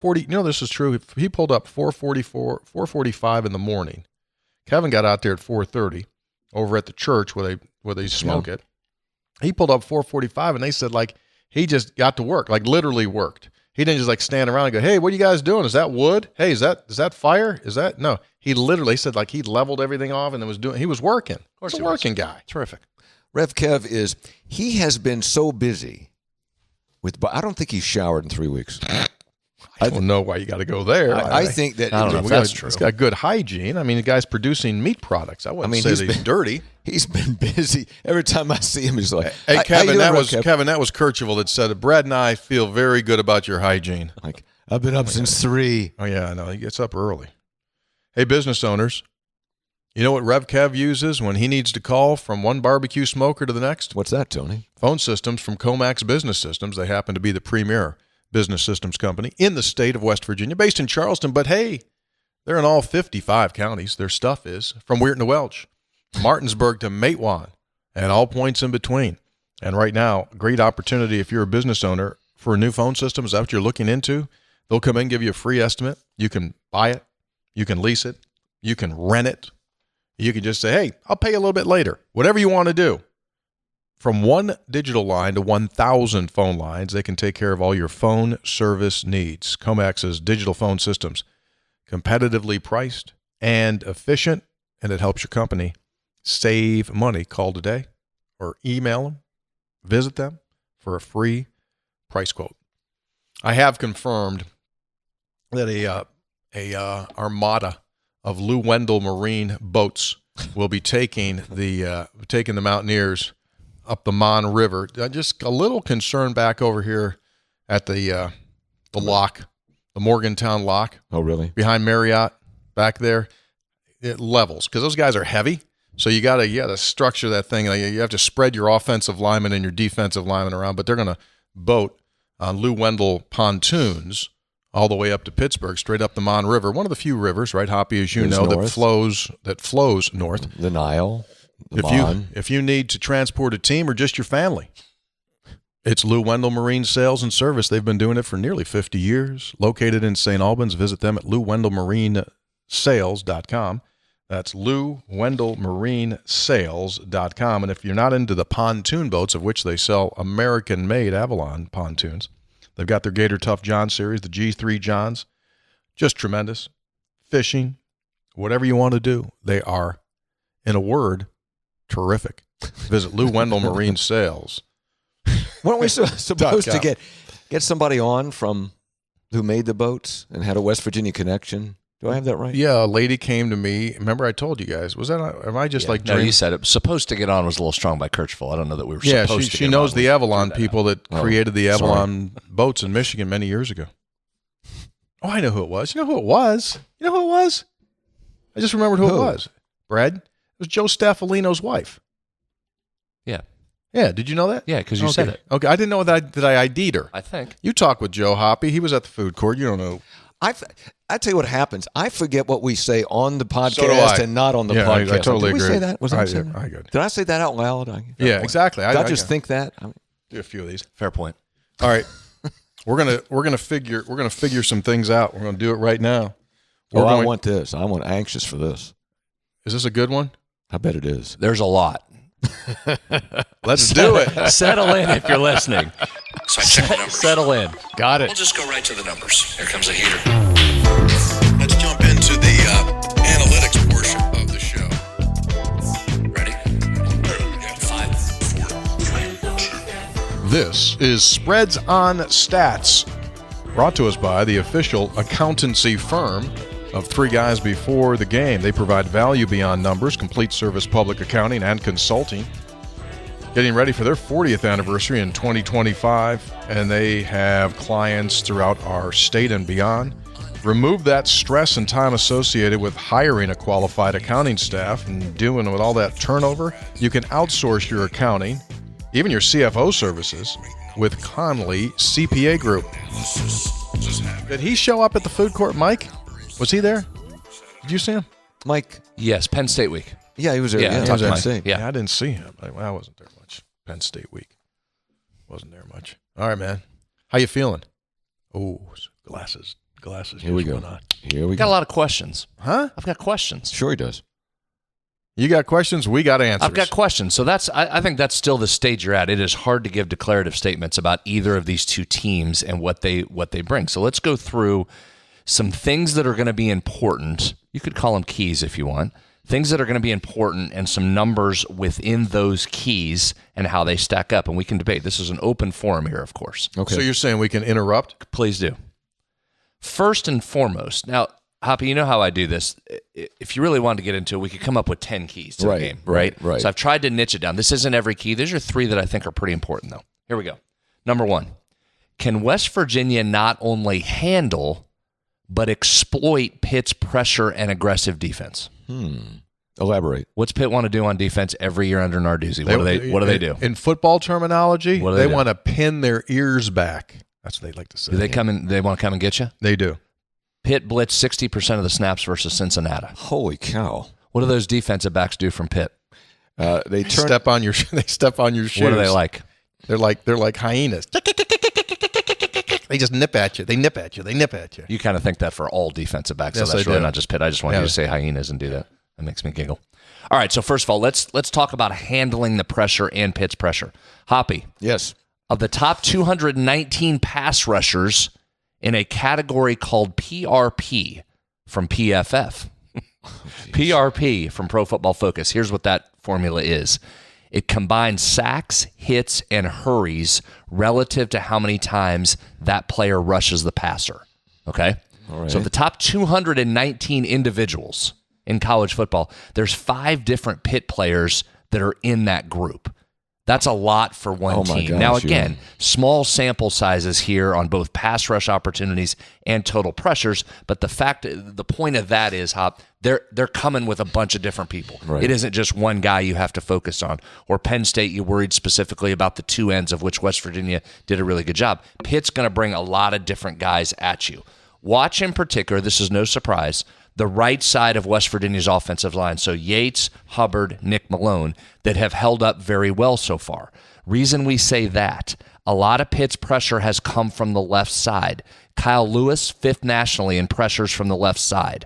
This is true. He pulled up 4:45 in the morning. Kevin got out there at 4:30 over at the church where they smoke it. He pulled up 4:45, and they said, like, he just got to work, like literally worked. He didn't just like stand around and go, hey, what are you guys doing? Is that wood? Hey, is that fire? Is that? No. He literally said, like, he leveled everything off and he was working. Of course, he's a working guy. Terrific. Rev Kev he has been so busy but I don't think he's showered in 3 weeks. I don't know why you got to go there. I think that I don't know if that's true. He's got good hygiene. I mean, the guy's producing meat products. I wouldn't say that he's dirty. He's been busy. Every time I see him, he's like, "Hey, Kevin, that was Kirchhoff that said, Brad and I feel very good about your hygiene." Like, I've been up since 3. Oh yeah, I know. He gets up early. Hey, business owners, you know what Rev Kev uses when he needs to call from one barbecue smoker to the next? What's that, Tony? Phone systems from Comax Business Systems. They happen to be the premier business systems company in the state of West Virginia, based in Charleston, but hey, they're in all 55 counties. Their stuff is from Weirton to Welch, Martinsburg to Matewan, and all points in between. And right now, great opportunity if you're a business owner for a new phone system. Is that what you're looking into? They'll come in and give you a free estimate. You can buy it. You can lease it. You can rent it. You can just say, hey, I'll pay you a little bit later. Whatever you want to do. From one digital line to 1,000 phone lines, they can take care of all your phone service needs. Comax's digital phone systems, competitively priced and efficient, and it helps your company save money. Call today or email them, visit them for a free price quote. I have confirmed that a armada of Lou Wendell Marine boats will be taking the Mountaineers up the Mon River. Just a little concern back over here at the lock, the Morgantown lock. Oh, really? Behind Marriott, back there, it levels because those guys are heavy. So you gotta structure that thing. You have to spread your offensive linemen and your defensive linemen around. But they're gonna boat on Lou Wendell pontoons all the way up to Pittsburgh, straight up the Mon River, one of the few rivers, right, Hoppy, as you know, that flows north. The Nile. If you need to transport a team or just your family, it's Lou Wendell Marine Sales and Service. They've been doing it for nearly 50 years. Located in St. Albans, visit them at LouWendellMarineSales.com. That's LouWendellMarineSales.com. And if you're not into the pontoon boats, of which they sell American-made Avalon pontoons, they've got their Gator Tough John series, the G3 Johns, just tremendous. Fishing, whatever you want to do, they are, in a word, terrific. Visit Lou Wendell Marine Sales. Weren't we supposed to get somebody on from who made the boats and had a West Virginia connection? Do I have that right? Yeah, a lady came to me. Remember I told you guys. Was that? Am I just like? No, you said it. Supposed to get on was a little strong by Kirchhoff. I don't know that we were supposed to get on. She knows the Avalon people that created the Avalon boats in Michigan many years ago. Oh, I know who it was. You know who it was? I just remembered who it was. Brad? It was Joe Staffolino's wife. Yeah. Yeah, did you know that? Yeah, because you said it. Okay, I didn't know that I ID'd her. I think. You talked with Joe Hoppy. He was at the food court. You don't know. I tell you what happens. I forget what we say on the podcast and not on the podcast. I totally agree. Did we say that? Was I saying that? I good. Did I say that out loud? Exactly. Did I just think that? Do a few of these. Fair point. All right. We're gonna figure some things out. We're gonna do it right now. I want this. I'm anxious for this. Is this a good one? I bet it is. There's a lot. Let's do it. Settle in if you're listening. So I check the numbers. Settle in. Got it. We'll just go right to the numbers. Here comes a heater. Let's jump into the analytics portion of the show. Ready? 5, 4. This is Spreads on Stats, brought to us by the official accountancy firm of Three Guys Before the Game. They provide value beyond numbers, complete service public accounting, and consulting. Getting ready for their 40th anniversary in 2025, and they have clients throughout our state and beyond. Remove that stress and time associated with hiring a qualified accounting staff and dealing with all that turnover. You can outsource your accounting, even your CFO services, with Conley CPA Group. Did he show up at the food court, Mike? Was he there? Did you see him? Mike? Yes, Penn State week. Yeah, he was there. Yeah, Penn State. Yeah, I didn't see him. I wasn't there much. Penn State week. Wasn't there much. All right, man. How you feeling? Oh, glasses. Glasses. Here we go. Here we Got a go. lot of questions. Huh? I've got questions. Sure he does. You got questions? We got answers. I've got questions. So I think that's still the stage you're at. It is hard to give declarative statements about either of these two teams and what they bring. So let's go through some things that are going to be important. You could call them keys if you want. Things that are going to be important and some numbers within those keys and how they stack up. And we can debate. This is an open forum here, of course. Okay. So you're saying we can interrupt? Please do. First and foremost, now, Hoppy, you know how I do this. If you really wanted to get into it, we could come up with 10 keys to the game, right? So I've tried to niche it down. This isn't every key. These are 3 that I think are pretty important, though. Here we go. Number 1, can West Virginia not only handle, but exploit Pitt's pressure and aggressive defense? Elaborate. What's Pitt want to do on defense every year under Narduzzi? What do they do? In football terminology, What do they do? want to pin their ears back. That's what they like to say. Do they come in? They want to come and get you? They do. Pitt blitz 60% of the snaps versus Cincinnati. Holy cow. What do those defensive backs do from Pitt? They turn. Step on your they step on your shoes. What are they like? They're like hyenas. They just nip at you. They nip at you. They nip at you. You kind of think that for all defensive backs, Yes, so that's I really do. not just Pitt. I just want you to say hyenas and do that. That makes me giggle. All right, so first of all, let's talk about handling the pressure and Pitt's pressure. Hoppy, Yes. of the top 219 pass rushers in a category called PRP from PFF. PRP from Pro Football Focus. Here's what that formula is. It combines sacks, hits, and hurries relative to how many times that player rushes the passer. Okay? All right. So of the top 219 individuals in college football, there's 5 different Pitt players that are in that group. That's a lot for one Oh my team. gosh, Now, again, yeah. small sample sizes here on both pass rush opportunities and total pressures, but the point of that is, Hop, they're coming with a bunch of different people. Right. It isn't just one guy you have to focus on. Or Penn State, you worried specifically about the 2 ends, of which West Virginia did a really good job. Pitt's going to bring a lot of different guys at you. Watch in particular, this is no surprise, the right side of West Virginia's offensive line. So Yates, Hubbard, Nick Malone, that have held up very well so far. Reason we say that, a lot of Pitt's pressure has come from the left side. Kyle Lewis, 5th nationally in pressures from the left side.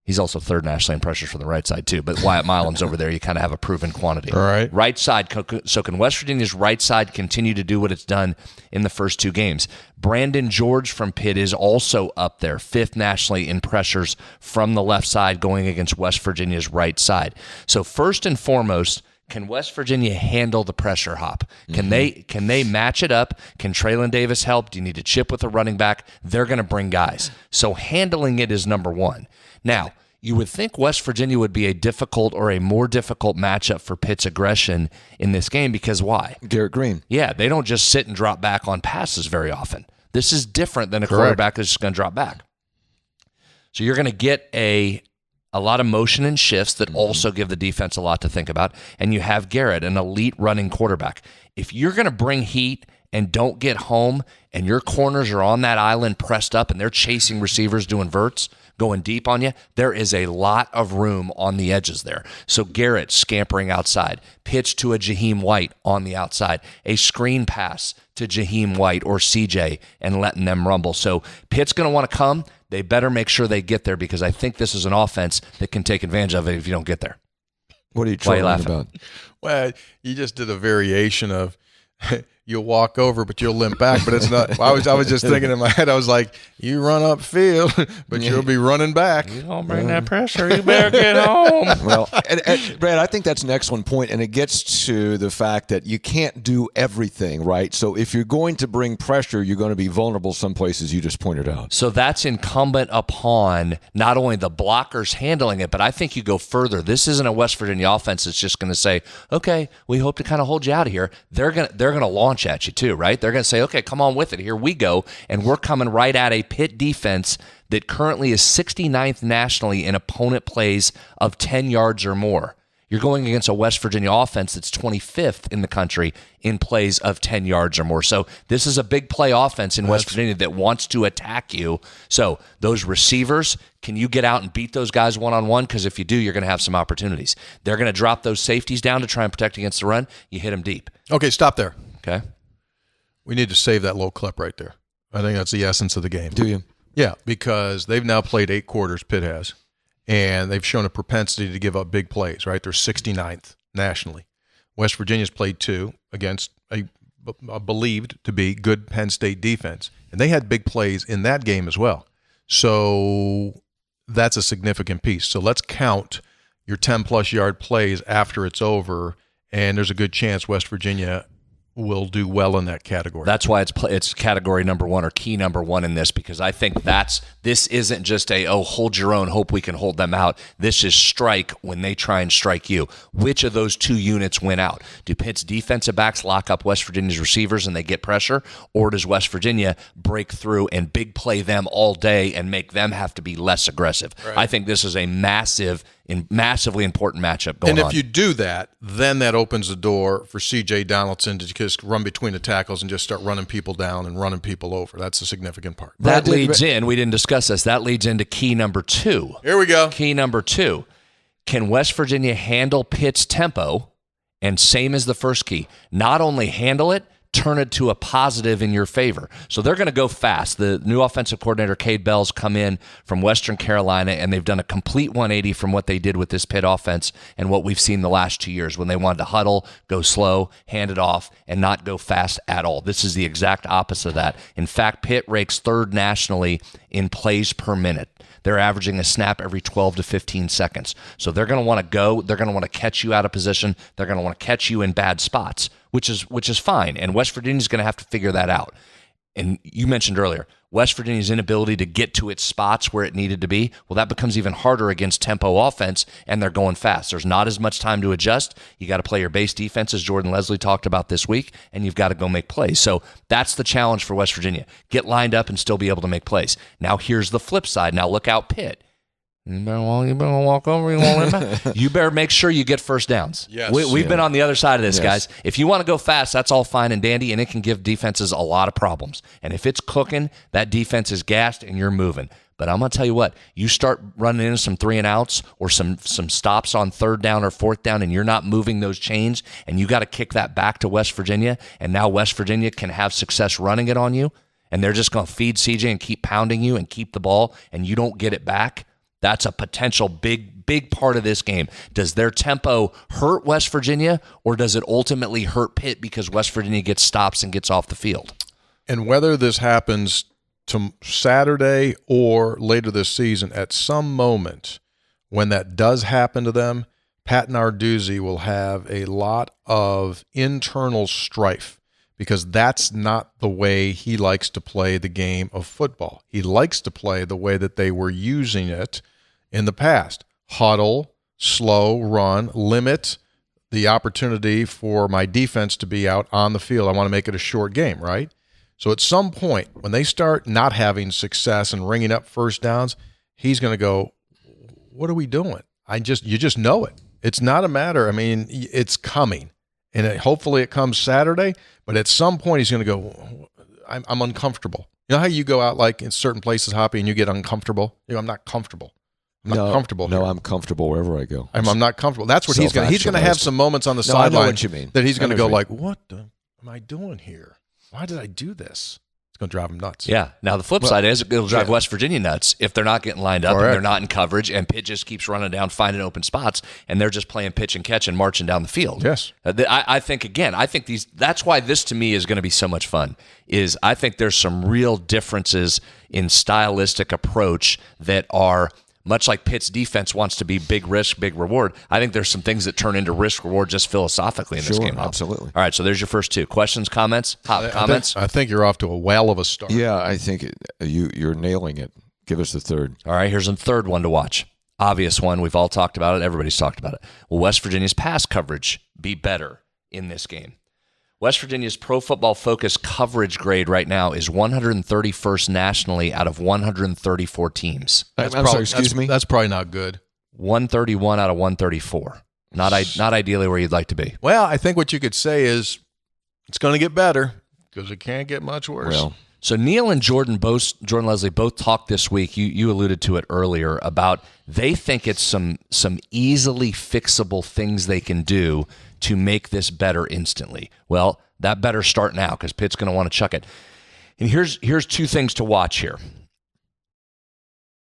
He's also 3rd nationally in pressures from the right side, too. But Wyatt Milam's over there. You kind of have a proven quantity. All right. Right side. So can West Virginia's right side continue to do what it's done in the first 2 games? Brandon George from Pitt is also up there, 5th nationally in pressures from the left side going against West Virginia's right side. So first and foremost, can West Virginia handle the pressure, Hop? Can they match it up? Can Traylon Davis help? Do you need to chip with a running back? They're going to bring guys. So handling it is number 1. Now, you would think West Virginia would be a difficult or a more difficult matchup for Pitt's aggression in this game because why? Garrett Green. Yeah, they don't just sit and drop back on passes very often. This is different than a quarterback that's just going to drop back. So you're going to get a lot of motion and shifts that also give the defense a lot to think about. And you have Garrett, an elite running quarterback. If you're going to bring heat and don't get home and your corners are on that island pressed up and they're chasing receivers doing verts, going deep on you, there is a lot of room on the edges there. So Garrett scampering outside, pitch to a Jaheim White on the outside, a screen pass to Jaheim White or CJ and letting them rumble. So Pitt's going to want to come. They better make sure they get there because I think this is an offense that can take advantage of it if you don't get there. What are you Why are you trolling laughing? about? Well, you just did a variation of you'll walk over, but you'll limp back. But it's not. I was just thinking in my head. I was like, you run upfield, but you'll be running back. You don't bring that pressure, you better get home. Well, and Brad, I think that's an excellent point, and it gets to the fact that you can't do everything, right? So if you're going to bring pressure, you're going to be vulnerable some places you just pointed out. So that's incumbent upon not only the blockers handling it, but I think you go further. This isn't a West Virginia offense that's just going to say, okay, we hope to kind of hold you out of here. They're going to launch at you too, right? They're going to say, okay, come on with it. Here we go. And we're coming right at a Pitt defense that currently is 69th nationally in opponent plays of 10 yards or more. You're going against a West Virginia offense that's 25th in the country in plays of 10 yards or more. So this is a big play offense in West Virginia that wants to attack you. So those receivers, can you get out and beat those guys one-on-one? Because if you do, you're going to have some opportunities. They're going to drop those safeties down to try and protect against the run. You hit them deep. Okay, stop there. Okay? We need to save that little clip right there. I think that's the essence of the game. Do you? Yeah, because they've now played 8 quarters, Pitt has, and they've shown a propensity to give up big plays, right? They're 69th nationally. West Virginia's played 2 against a believed to be good Penn State defense, and they had big plays in that game as well. So that's a significant piece. So let's count your 10-plus yard plays after it's over, and there's a good chance West Virginia will do well in that category. That's why it's category number 1 or key number 1 in this, because I think this isn't just hold your own, hope we can hold them out. This is strike when they try and strike you. Which of those 2 units win out? Do Pitt's defensive backs lock up West Virginia's receivers and they get pressure, or does West Virginia break through and big play them all day and make them have to be less aggressive? Right. I think this is a massively important matchup going on. And if you do that, then that opens the door for C.J. Donaldson to just run between the tackles and just start running people down and running people over. That's a significant part. That leads in, we didn't discuss this, that leads into key number 2. Here we go. Key number 2. Can West Virginia handle Pitt's tempo? And same as the first key, not only handle it, turn it to a positive in your favor. So they're going to go fast. The new offensive coordinator, Cade Bell's come in from Western Carolina, and they've done a complete 180 from what they did with this Pitt offense and what we've seen the last 2 years when they wanted to huddle, go slow, hand it off, and not go fast at all. This is the exact opposite of that. In fact, Pitt ranks 3rd nationally in plays per minute. They're averaging a snap every 12 to 15 seconds. So they're going to want to go. They're going to want to catch you out of position. They're going to want to catch you in bad spots, which is fine. And West Virginia's going to have to figure that out. And you mentioned earlier, West Virginia's inability to get to its spots where it needed to be, well, that becomes even harder against tempo offense, and they're going fast. There's not as much time to adjust. You got to play your base defense, as Jordan Leslie talked about this week, and you've got to go make plays. So that's the challenge for West Virginia. Get lined up and still be able to make plays. Now here's the flip side. Now look out Pitt. You better walk over. You better make sure you get first downs. Yes. We've been on the other side of this, guys. If you want to go fast, that's all fine and dandy, and it can give defenses a lot of problems. And if it's cooking, that defense is gassed and you're moving. But I'm going to tell you what, you start running into some 3-and-outs or some stops on 3rd down or 4th down, and you're not moving those chains, and you got to kick that back to West Virginia, and now West Virginia can have success running it on you, and they're just going to feed CJ and keep pounding you and keep the ball, and you don't get it back. That's a potential big part of this game. Does their tempo hurt West Virginia, or does it ultimately hurt Pitt because West Virginia gets stops and gets off the field? And whether this happens to Saturday or later this season, at some moment when that does happen to them, Pat Narduzzi will have a lot of internal strife, because that's not the way he likes to play the game of football. He likes to play the way that they were using it in the past. Huddle, slow, run, limit the opportunity for my defense to be out on the field. I want to make it a short game, right? So at some point, when they start not having success and ringing up first downs, he's going to go, what are we doing? You just know it. It's not a matter. I mean, it's coming. And hopefully it comes Saturday, but at some point he's going to go, I'm uncomfortable. You know how you go out like in certain places, Hoppy, and you get uncomfortable? I'm not comfortable. I'm not comfortable here. No, I'm comfortable wherever I go. I'm not comfortable. That's what he's going to have some moments on the sideline. I know what you mean. That he's going to go like, what am I doing here? Why did I do this? It's going to drive him nuts. Yeah. Now, the flip side is it'll drive West Virginia nuts if they're not getting lined up and they're not in coverage, and Pitt just keeps running down, finding open spots, and they're just playing pitch and catch and marching down the field. Yes. I think that's why this to me is going to be so much fun, is I think there's some real differences in stylistic approach that are much like Pitt's defense wants to be big risk, big reward. I think there's some things that turn into risk reward just philosophically in this game. Absolutely. All right, so there's your first 2 questions, comments, comments. I think you're off to a whale of a start. Yeah, I think you're nailing it. Give us the 3rd. All right, here's a 3rd one to watch. Obvious one. We've all talked about it. Everybody's talked about it. Will West Virginia's pass coverage be better in this game? West Virginia's Pro Football Focus coverage grade right now is 131st nationally out of 134 teams. Excuse me? That's probably not good. 131 out of 134. Not ideally where you'd like to be. Well, I think what you could say is it's going to get better because it can't get much worse. Well, so Neil and Jordan Leslie both talked this week. You alluded to it earlier about they think it's some easily fixable things they can do to make this better instantly. Well, that better start now because Pitt's going to want to chuck it. And here's 2 things to watch here.